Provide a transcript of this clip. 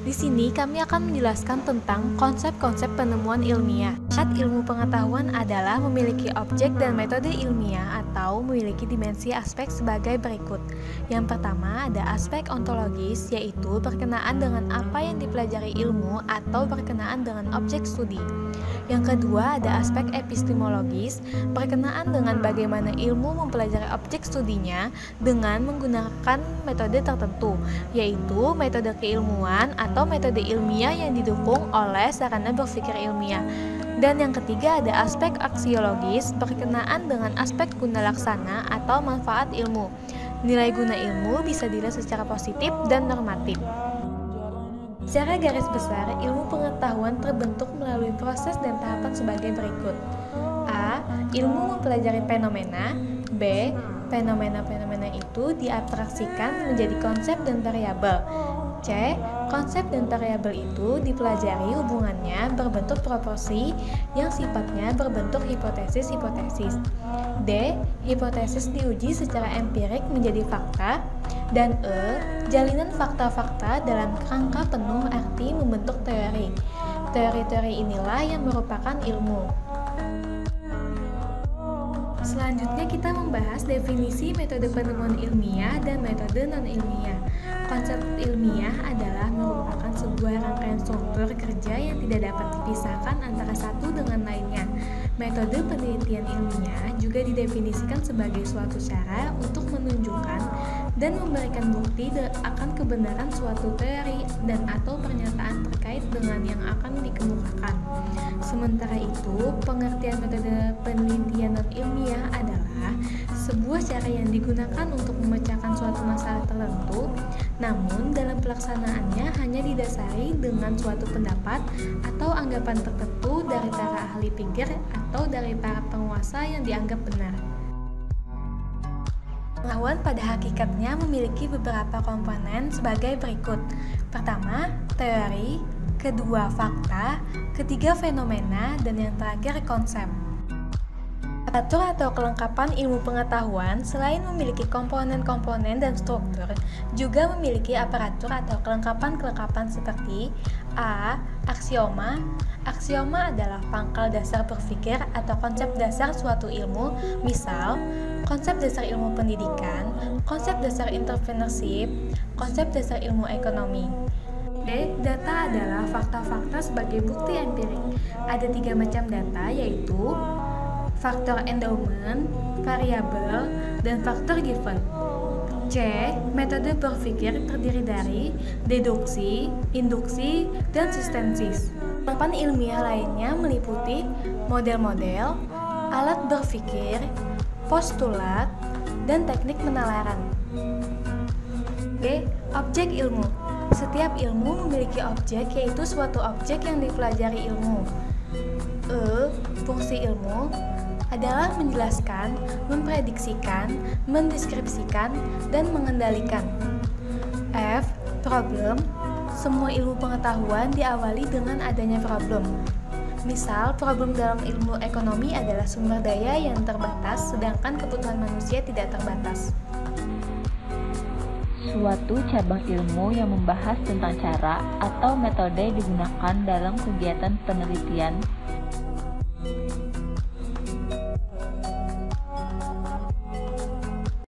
Di sini kami akan menjelaskan tentang konsep-konsep penemuan ilmiah. Syarat ilmu pengetahuan adalah memiliki objek dan metode ilmiah atau memiliki dimensi aspek sebagai berikut. Yang pertama ada aspek ontologis, yaitu berkenaan dengan apa yang dipelajari ilmu atau berkenaan dengan objek studi. Yang kedua ada aspek epistemologis, berkenaan dengan bagaimana ilmu mempelajari objek studinya dengan menggunakan metode tertentu, yaitu metode keilmuan atau metode ilmiah yang didukung oleh sarana berpikir ilmiah. Dan yang ketiga ada aspek aksiologis, berkenaan dengan aspek guna laksana atau manfaat ilmu. Nilai guna ilmu bisa dilihat secara positif dan normatif. Secara garis besar, ilmu pengetahuan terbentuk melalui proses dan tahapan sebagai berikut. A. Ilmu mempelajari fenomena. B. Fenomena-fenomena itu diabstraksikan menjadi konsep dan variabel. C. Konsep dan variabel itu dipelajari hubungannya berbentuk proporsi yang sifatnya berbentuk hipotesis-hipotesis. D. Hipotesis diuji secara empirik menjadi fakta. Dan E. Jalinan fakta-fakta dalam kerangka penuh arti membentuk teori. Teori-teori inilah yang merupakan ilmu. Selanjutnya kita membahas definisi metode penemuan ilmiah dan metode non-ilmiah. Konsep ilmiah adalah merupakan sebuah rangkaian struktur kerja yang tidak dapat dipisahkan antara satu dengan lainnya. Metode penelitian ilmiah juga didefinisikan sebagai suatu cara untuk menunjukkan dan memberikan bukti akan kebenaran suatu teori dan atau pernyataan terkait dengan yang akan dikemukakan. Sementara itu, pengertian metode penelitian non-ilmiah adalah sebuah cara yang digunakan untuk memecahkan suatu masalah tertentu, namun dalam pelaksanaannya hanya didasari dengan suatu pendapat atau anggapan tertentu dari para ahli pikir atau dari para penguasa yang dianggap benar. Pengetahuan pada hakikatnya memiliki beberapa komponen sebagai berikut. Pertama, teori, kedua, fakta, ketiga, fenomena, dan yang terakhir, konsep. Aparatur atau kelengkapan ilmu pengetahuan selain memiliki komponen-komponen dan struktur, juga memiliki aparatur atau kelengkapan-kelengkapan seperti A. Aksioma. Aksioma adalah pangkal dasar berpikir atau konsep dasar suatu ilmu, misal konsep dasar ilmu pendidikan, konsep dasar entrepreneurship, konsep dasar ilmu ekonomi. B. Data adalah fakta-fakta sebagai bukti empirik. Ada 3 macam data, yaitu faktor endowment, variabel, dan faktor given. C. Metode berpikir terdiri dari deduksi, induksi, dan sintesis. Kelengkapan ilmiah lainnya meliputi model-model, alat berpikir, postulat, dan teknik penalaran. B. Objek ilmu. Setiap ilmu memiliki objek, yaitu suatu objek yang dipelajari ilmu. E. Fungsi ilmu adalah menjelaskan, memprediksikan, mendeskripsikan, dan mengendalikan. F. Problem. Semua ilmu pengetahuan diawali dengan adanya problem. Misal, problem dalam ilmu ekonomi adalah sumber daya yang terbatas, sedangkan kebutuhan manusia tidak terbatas. Suatu cabang ilmu yang membahas tentang cara atau metode digunakan dalam kegiatan penelitian.